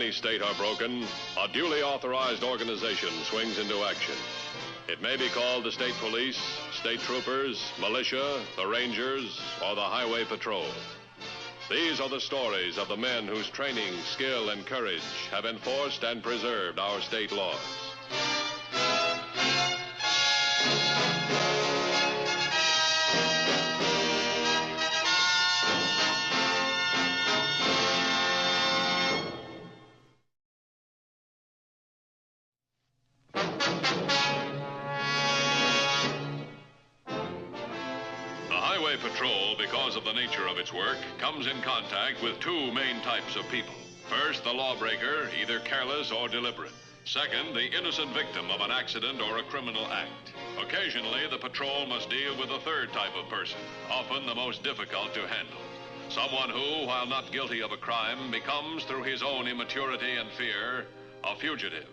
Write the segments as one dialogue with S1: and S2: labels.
S1: any state are broken, a duly authorized organization swings into action. It may be called the state police, state troopers, militia, the rangers, or the highway patrol. These are the stories of the men whose training, skill, and courage have enforced and preserved our state laws. Patrol, because of the nature of its work, comes in contact with two main types of people. First, the lawbreaker, either careless or deliberate. Second, the innocent victim of an accident or a criminal act. Occasionally, the patrol must deal with a third type of person, often the most difficult to handle. Someone who, while not guilty of a crime, becomes, through his own immaturity and fear, a fugitive.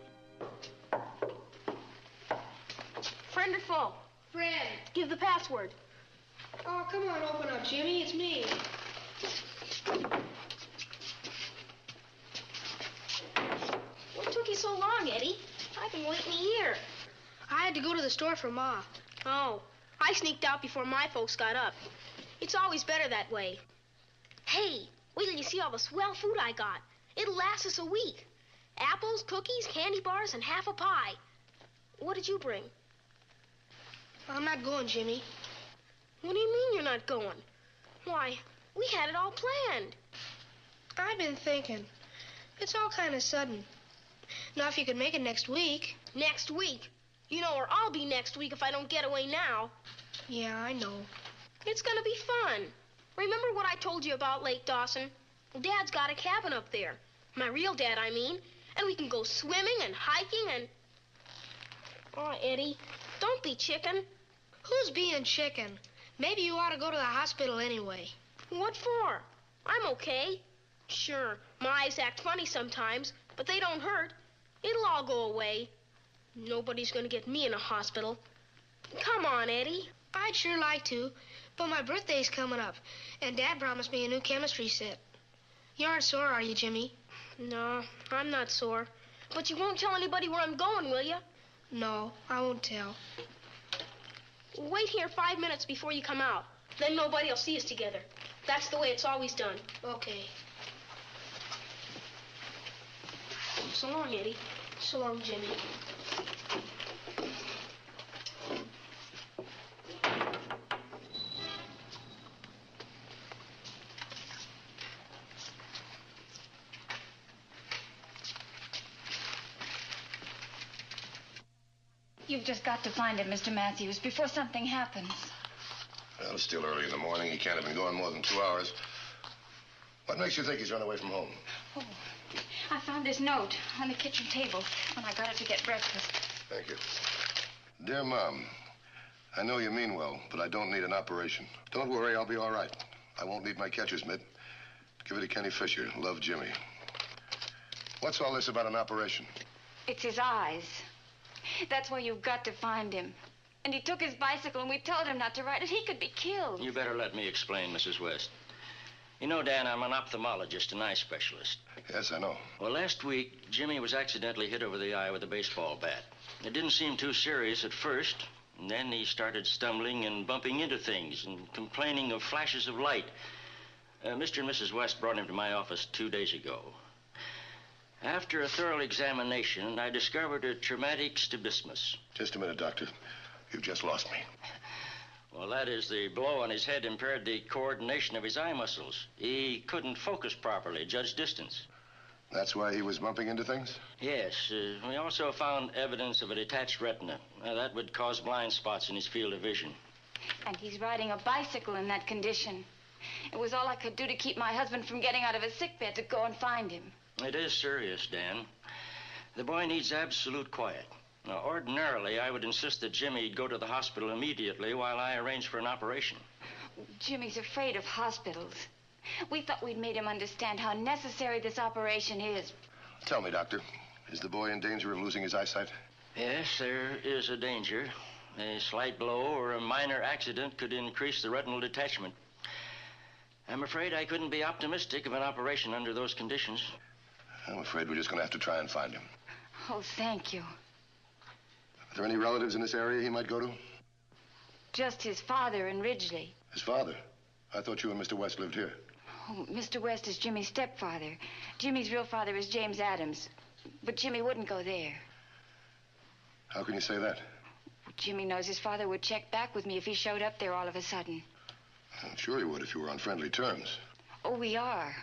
S2: Friend or foe?
S3: Friend.
S2: Give the password.
S3: Oh, come on, open up, Jimmy. It's me.
S2: What took you so long, Eddie? I've been waiting here.
S3: I had to go to the store for Ma.
S2: Oh, I sneaked out before my folks got up. It's always better that way. Hey, wait till you see all the swell food I got. It'll last us a week. Apples, cookies, candy bars, and half a pie. What did you bring?
S3: I'm not going, Jimmy.
S2: What do you mean you're not going? Why, we had it all planned.
S3: I've been thinking. It's all kind of sudden. Now, if you could make it next week.
S2: Next week? You know where I'll be next week if I don't get away now.
S3: Yeah, I know.
S2: It's gonna be fun. Remember what I told you about Lake Dawson? Dad's got a cabin up there. My real dad, I mean. And we can go swimming and hiking and... Oh, Eddie, don't be chicken.
S3: Who's being chicken? Maybe you ought to go to the hospital anyway.
S2: What for? I'm okay. Sure, my eyes act funny sometimes, but they don't hurt. It'll all go away. Nobody's gonna get me in a hospital. Come on, Eddie.
S3: I'd sure like to, but my birthday's coming up, and Dad promised me a new chemistry set. You aren't sore, are you, Jimmy?
S2: No, I'm not sore. But you won't tell anybody where I'm going, will you?
S3: No, I won't tell.
S2: Wait here 5 minutes before you come out. Then nobody will see us together. That's the way it's always done.
S3: Okay.
S2: So long, Eddie.
S3: So long, Jimmy.
S4: You've just got to find him, Mr. Mathews, before something happens.
S5: Well, it's still early in the morning. He can't have been gone more than 2 hours. What makes you think he's run away from home?
S4: Oh, I found this note on the kitchen table when I got up to get breakfast.
S5: Thank you. Dear Mom, I know you mean well, but I don't need an operation. Don't worry, I'll be all right. I won't need my catcher's mitt. Give it to Kenny Fisher. Love, Jimmy. What's all this about an operation?
S4: It's his eyes. That's why you've got to find him. And he took his bicycle, and we told him not to ride it. He could be killed.
S6: You better let me explain, Mrs. West. You know, Dan, I'm an ophthalmologist, an eye specialist.
S5: Yes, I know.
S6: Well, last week, Jimmy was accidentally hit over the eye with a baseball bat. It didn't seem too serious at first, and then he started stumbling and bumping into things and complaining of flashes of light. Mr. and Mrs. West brought him to my office 2 days ago. After a thorough examination, I discovered a traumatic strabismus.
S5: Just a minute, Doctor. You've just lost me.
S6: Well, that is, the blow on his head impaired the coordination of his eye muscles. He couldn't focus properly, judge distance.
S5: That's why he was bumping into things?
S6: Yes. We also found evidence of a detached retina. That would cause blind spots in his field of vision.
S4: And he's riding a bicycle in that condition. It was all I could do to keep my husband from getting out of his sickbed to go and find him.
S6: It is serious, Dan. The boy needs absolute quiet. Now, ordinarily, I would insist that Jimmy go to the hospital immediately while I arrange for an operation.
S4: Jimmy's afraid of hospitals. We thought we'd made him understand how necessary this operation is.
S5: Tell me, Doctor, is the boy in danger of losing his eyesight?
S6: Yes, there is a danger. A slight blow or a minor accident could increase the retinal detachment. I'm afraid I couldn't be optimistic of an operation under those conditions.
S5: I'm afraid we're just going to have to try and find him.
S4: Oh, thank you.
S5: Are there any relatives in this area he might go to?
S4: Just his father in Ridgely.
S5: His father? I thought you and Mr. West lived here.
S4: Oh, Mr. West is Jimmy's stepfather. Jimmy's real father is James Adams. But Jimmy wouldn't go there.
S5: How can you say that?
S4: Jimmy knows his father would check back with me if he showed up there all of a sudden.
S5: I'm sure he would if you were on friendly terms.
S4: Oh, we are.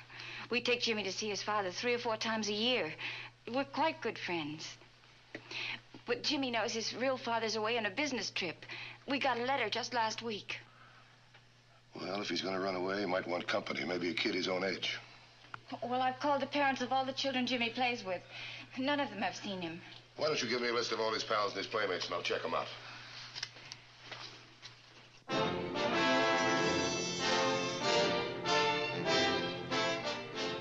S4: We take Jimmy to see his father 3 or 4 times a year. We're quite good friends. But Jimmy knows his real father's away on a business trip. We got a letter just last week.
S5: Well, if he's going to run away, he might want company. Maybe a kid his own age.
S4: Well, I've called the parents of all the children Jimmy plays with. None of them have seen him.
S5: Why don't you give me a list of all his pals and his playmates, and I'll check them out.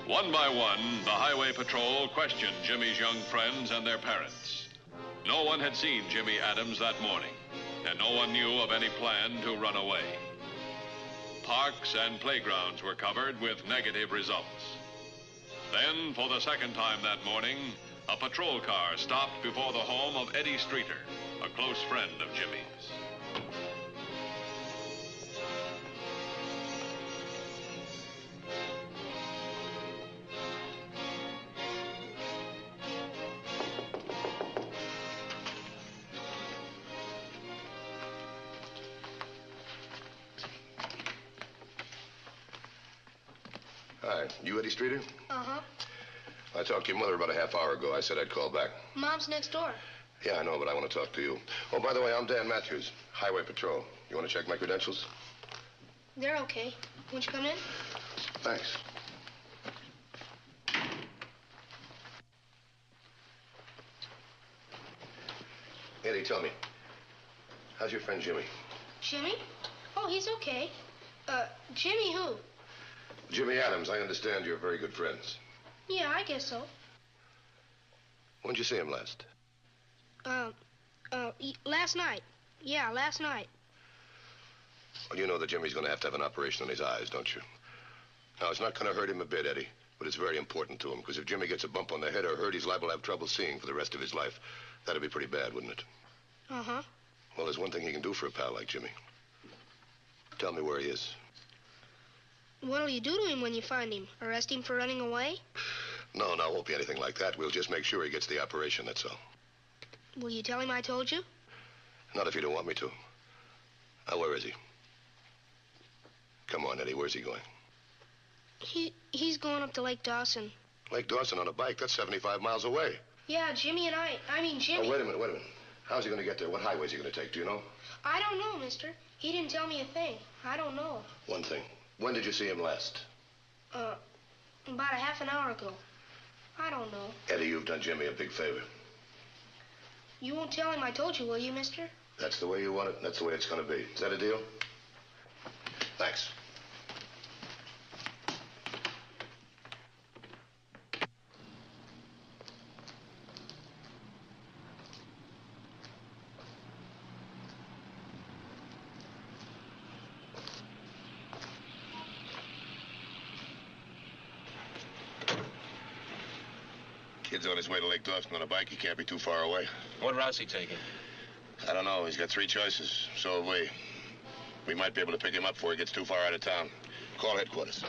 S1: One by one, the highway patrol questioned Jimmy's young friends and their parents. No one had seen Jimmy Adams that morning, and no one knew of any plan to run away. Parks and playgrounds were covered with negative results. Then, for the second time that morning, a patrol car stopped before the home of Eddie Streeter, a close friend of Jimmy's.
S5: Hi, you Eddie Streeter?
S3: Uh-huh.
S5: I talked to your mother about a half hour ago. I said I'd call back.
S3: Mom's next door.
S5: Yeah, I know, but I want to talk to you. Oh, by the way, I'm Dan Mathews, Highway Patrol. You want to check my credentials?
S3: They're okay. Won't you come in?
S5: Thanks. Eddie, tell me, how's your friend Jimmy?
S3: Jimmy? Oh, he's okay. Jimmy who?
S5: Jimmy Adams. I understand you're very good friends.
S3: Yeah, I guess so.
S5: When'd you see him last?
S3: Last night. Yeah, last night.
S5: Well, you know that Jimmy's going to have an operation on his eyes, don't you? Now, it's not going to hurt him a bit, Eddie, but it's very important to him, because if Jimmy gets a bump on the head or hurt, he's liable to have trouble seeing for the rest of his life. That'd be pretty bad, wouldn't it?
S3: Uh-huh.
S5: Well, there's one thing he can do for a pal like Jimmy. Tell me where he is.
S3: What'll you do to him when you find him? Arrest him for running away?
S5: No, it won't be anything like that. We'll just make sure he gets the operation, that's all.
S3: Will you tell him I told you?
S5: Not if you don't want me to. Now, where is he? Come on, Eddie, where's he going?
S3: He's going up to Lake Dawson.
S5: Lake Dawson on a bike? That's 75 miles away.
S3: Yeah, Jimmy.
S5: Oh, wait a minute. How's he going to get there? What highway's he going to take, do you know?
S3: I don't know, mister. He didn't tell me a thing. I don't know.
S5: One thing. When did you see him last?
S3: About a half an hour ago. I don't know.
S5: Eddie, you've done Jimmy a big favor.
S3: You won't tell him I told you, will you, mister?
S5: That's the way you want it, and that's the way it's going to be. Is that a deal? Thanks. Kid's on his way to Lake Dawson on a bike. He can't be too far away.
S7: What route's he taking?
S5: I don't know. He's got 3 choices. So have we. We might be able to pick him up before he gets too far out of town. Call headquarters.